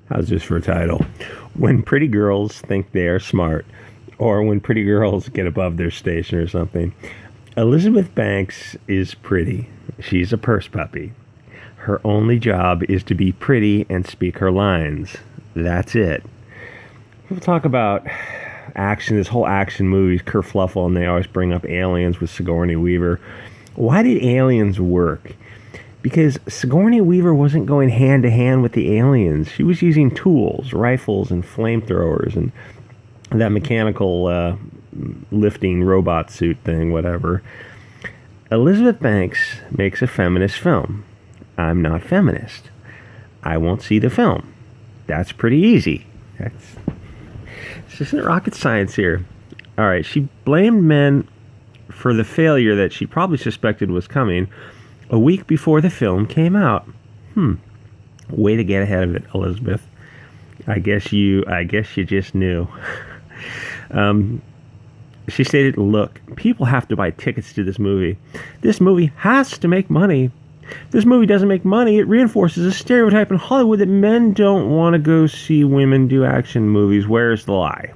How's this for a title? When pretty girls think they are smart, or when pretty girls get above their station or something. Elizabeth Banks is pretty. She's a purse puppy. Her only job is to be pretty and speak her lines. That's it. We'll talk about action, this whole action movie, kerfluffle, and they always bring up Aliens with Sigourney Weaver. Why did Aliens work? Because Sigourney Weaver wasn't going hand to hand with the aliens. She was using tools, rifles, and flamethrowers, and that mechanical lifting robot suit thing, whatever. Elizabeth Banks makes a feminist film. I'm not feminist. I won't see the film. That's pretty easy. This isn't rocket science here. All right, she blamed men for the failure that she probably suspected was coming a week before the film came out. Way to get ahead of it, Elizabeth. I guess you just knew. She stated, "Look, people have to buy tickets to this movie. This movie has to make money. If this movie doesn't make money, it reinforces a stereotype in Hollywood that men don't want to go see women do action movies. Where's the lie?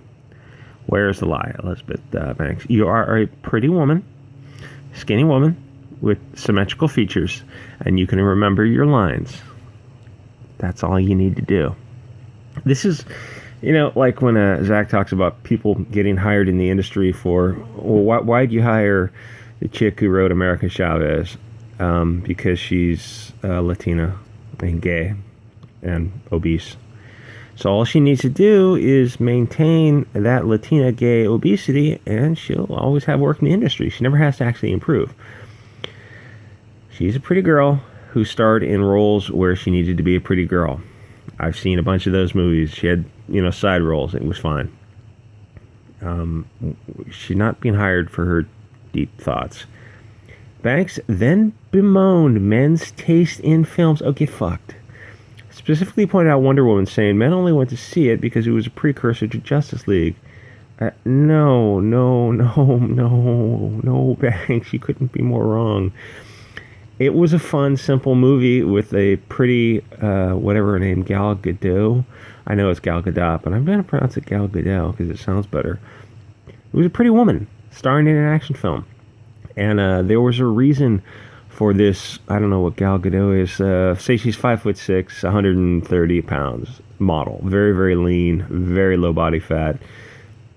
Where's the lie, Elizabeth Banks? You are a pretty woman, skinny woman, with symmetrical features, and you can remember your lines. That's all you need to do." This is, like when Zach talks about people getting hired in the industry for, well, why'd you hire the chick who wrote America Chavez? Because she's Latina and gay and obese. So all she needs to do is maintain that Latina gay obesity, and she'll always have work in the industry. She never has to actually improve. She's a pretty girl who starred in roles where she needed to be a pretty girl. I've seen a bunch of those movies. She had, side roles. It was fine. She's not being hired for her deep thoughts. Banks then bemoaned men's taste in films. Oh, get fucked. Specifically pointed out Wonder Woman, saying men only went to see it because it was a precursor to Justice League. No, Banks. You couldn't be more wrong. It was a fun, simple movie with a pretty, whatever her name, Gal Gadot. I know it's Gal Gadot, but I'm going to pronounce it Gal Gadot because it sounds better. It was a pretty woman starring in an action film. And there was a reason for this. I don't know what Gal Gadot is. Say she's 5'6", 130 pounds model. Very, very lean, very low body fat.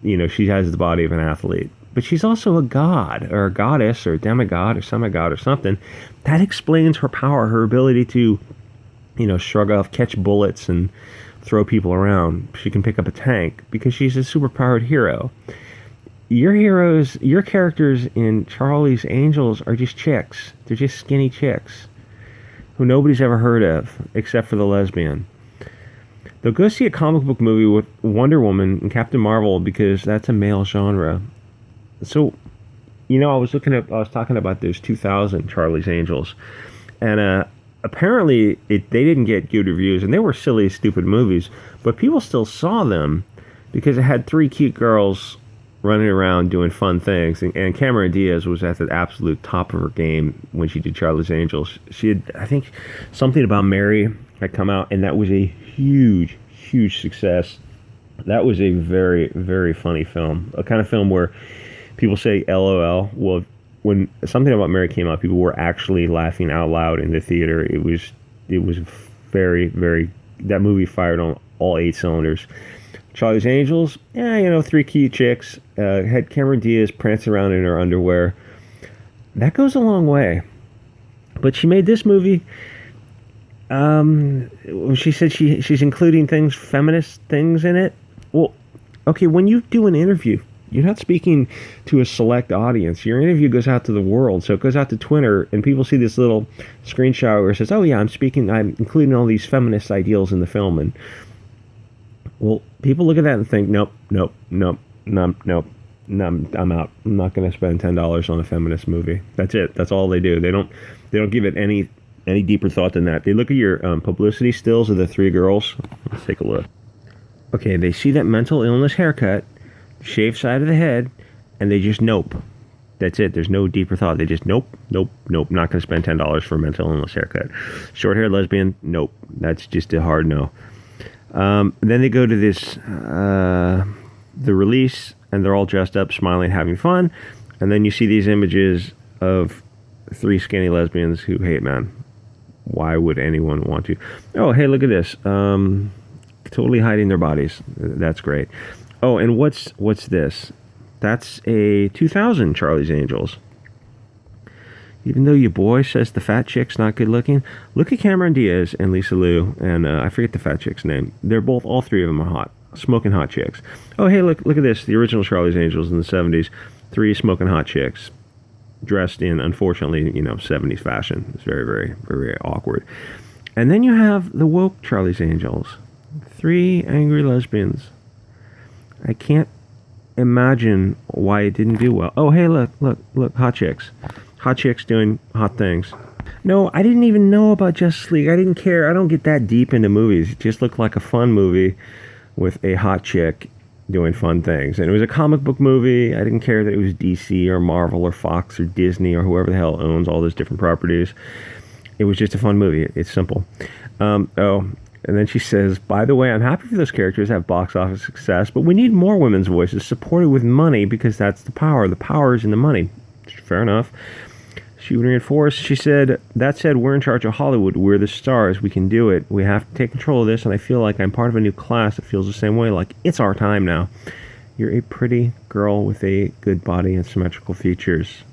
She has the body of an athlete. But she's also a god, or a goddess, or a demigod, or semigod, or something. That explains her power, her ability to, shrug off, catch bullets, and throw people around. She can pick up a tank, because she's a superpowered hero. Your characters in Charlie's Angels are just chicks. They're just skinny chicks, who nobody's ever heard of, except for the lesbian. They'll go see a comic book movie with Wonder Woman and Captain Marvel, because that's a male genre. So, I was talking about those 2000 Charlie's Angels, and apparently they didn't get good reviews, and they were silly, stupid movies, but people still saw them because it had three cute girls running around doing fun things, and Cameron Diaz was at the absolute top of her game when she did Charlie's Angels. She had, I think, Something About Mary had come out, and that was a huge, huge success. That was a very, very funny film, a kind of film where people say LOL. Well, when Something About Mary came out, people were actually laughing out loud in the theater. It was very, very, that movie fired on all 8 cylinders. Charlie's Angels, three cute chicks, had Cameron Diaz prancing around in her underwear. That goes a long way. But she made this movie. She said she's including feminist things in it. Well, okay, when you do an interview, you're not speaking to a select audience. Your interview goes out to the world. So it goes out to Twitter, and people see this little screenshot where it says, "Oh yeah, I'm including all these feminist ideals in the film." And well, people look at that and think, nope, I'm out. I'm not going to spend $10 on a feminist movie. That's it. That's all they do. They don't give it any deeper thought than that. They look at your publicity stills of the three girls. Let's take a look. Okay, they see that mental illness haircut, shaved side of the head, and they just nope. That's it. There's no deeper thought. They just nope. Not going to spend $10 for a mental illness haircut. Short-haired lesbian, nope. That's just a hard no. Then they go to this, the release, and they're all dressed up, smiling, having fun. And then you see these images of 3 skinny lesbians who hate men. Why would anyone want to? Oh, hey, look at this. Totally hiding their bodies. That's great. Oh, and what's this? That's a 2000 Charlie's Angels. Even though your boy says the fat chick's not good looking, look at Cameron Diaz and Lisa Liu, and I forget the fat chick's name. They're both, all 3 of them are hot, smoking hot chicks. Oh, hey, look at this. The original Charlie's Angels in the 70s. 3 smoking hot chicks, dressed in, unfortunately, 70s fashion. It's very, very, very, very awkward. And then you have the woke Charlie's Angels. 3 angry lesbians. I can't imagine why it didn't do well. Oh, hey, look, hot chicks. Hot chicks doing hot things. No, I didn't even know about Justice League. I didn't care. I don't get that deep into movies. It just looked like a fun movie with a hot chick doing fun things. And it was a comic book movie. I didn't care that it was DC or Marvel or Fox or Disney or whoever the hell owns all those different properties. It was just a fun movie. It's simple. And then she says, by the way, I'm happy for those characters to have box office success, but we need more women's voices supported with money because that's the power. The power is in the money. Fair enough. She would reinforce, she said, that said, we're in charge of Hollywood. We're the stars. We can do it. We have to take control of this, and I feel like I'm part of a new class that feels the same way, like it's our time now. You're a pretty girl with a good body and symmetrical features.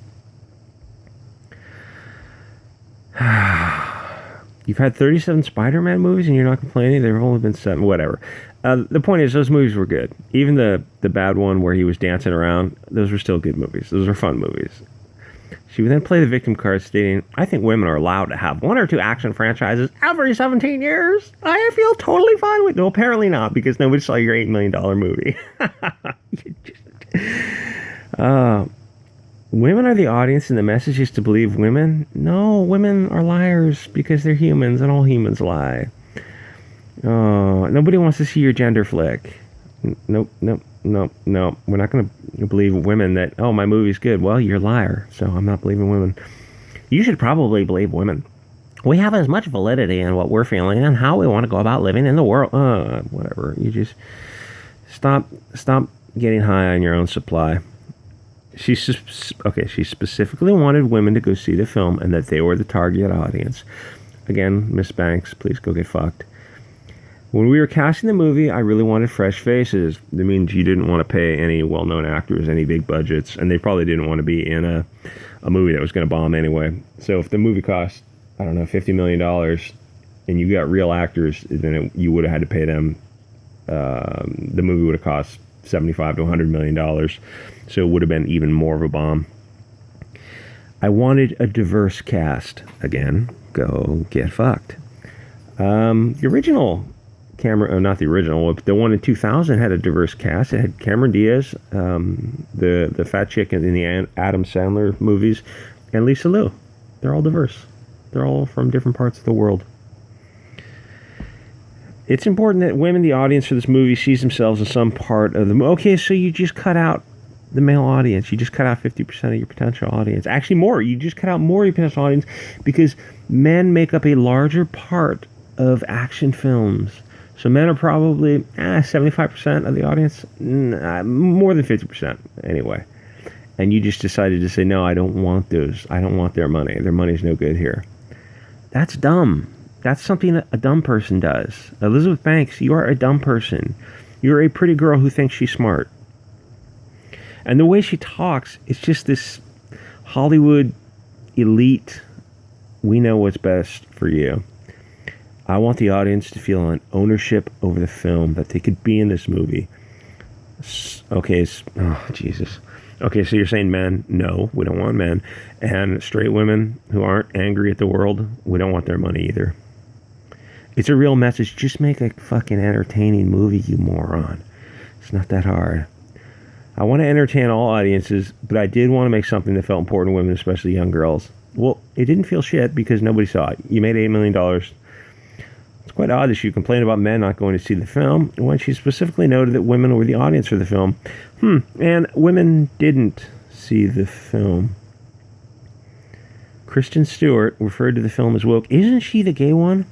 You've had 37 Spider-Man movies and you're not complaining? There have only been 7. Whatever. The point is, those movies were good. Even the bad one where he was dancing around, those were still good movies. Those were fun movies. She would then play the victim card stating, I think women are allowed to have 1 or 2 action franchises every 17 years. I feel totally fine with it. No, apparently not, because nobody saw your $8 million movie. Women are the audience and the message is to believe women? No, women are liars because they're humans and all humans lie. Oh, nobody wants to see your gender flick. Nope. We're not going to believe women that, oh, my movie's good. Well, you're a liar, so I'm not believing women. You should probably believe women. We have as much validity in what we're feeling and how we want to go about living in the world. Whatever. You just stop getting high on your own supply. She specifically wanted women to go see the film and that they were the target audience. Again, Miss Banks, please go get fucked. When we were casting the movie, I really wanted fresh faces. That means you didn't want to pay any well-known actors any big budgets, and they probably didn't want to be in a movie that was going to bomb anyway. So if the movie cost, I don't know, $50 million, and you got real actors, then you would have had to pay them. The movie would have cost $75 to $100 million, so it would have been even more of a bomb. I wanted a diverse cast. Again, go get fucked. The original not the original, but the one in 2000 had a diverse cast. It had Cameron Diaz, the fat chick in the Adam Sandler movies, and Lisa Liu. They're all diverse. They're all from different parts of the world. It's important that women, the audience for this movie, sees themselves in some part of the movie. Okay, so you just cut out the male audience. You just cut out 50% of your potential audience. Actually, more. You just cut out more of your potential audience because men make up a larger part of action films. So men are probably 75% of the audience, more than 50% anyway. And you just decided to say, no, I don't want those. I don't want their money. Their money's no good here. That's dumb. That's something that a dumb person does. Elizabeth Banks, you are a dumb person. You're a pretty girl who thinks she's smart. And the way she talks, it's just this Hollywood elite, we know what's best for you. I want the audience to feel an ownership over the film, that they could be in this movie. Okay, Jesus. Okay, so you're saying men? No, we don't want men. And straight women who aren't angry at the world, we don't want their money either. It's a real message. Just make a fucking entertaining movie, you moron. It's not that hard. I want to entertain all audiences, but I did want to make something that felt important to women, especially young girls. Well, it didn't feel shit because nobody saw it. You made $8 million. It's quite odd that she complained about men not going to see the film when she specifically noted that women were the audience for the film. And women didn't see the film. Kristen Stewart referred to the film as woke. Isn't she the gay one?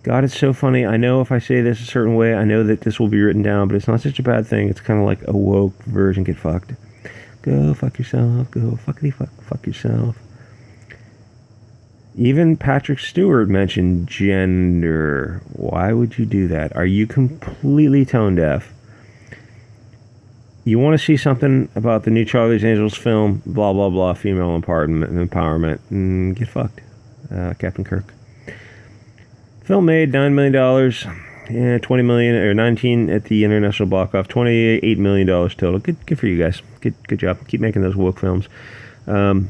God, it's so funny. I know if I say this a certain way, I know that this will be written down, but it's not such a bad thing. It's kind of like a woke version. Get fucked. Go fuck yourself. Go fuckity fuck yourself. Even Patrick Stewart mentioned gender. Why would you do that? Are you completely tone deaf? You want to see something about the new Charlie's Angels film? Blah, blah, blah. Female empowerment. Get fucked. Captain Kirk. Film made $9 million, yeah, $20 million or 19 at the international box office, $28 million total. Good for you guys. Good job. Keep making those woke films. What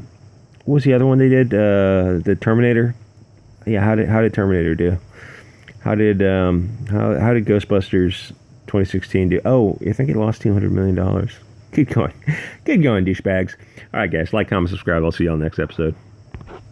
was the other one they did? The Terminator. Yeah, how did Terminator do? How did Ghostbusters 2016 do? Oh, I think it lost $200 million. Good going, douchebags. All right, guys, like, comment, subscribe. I'll see you on the next episode.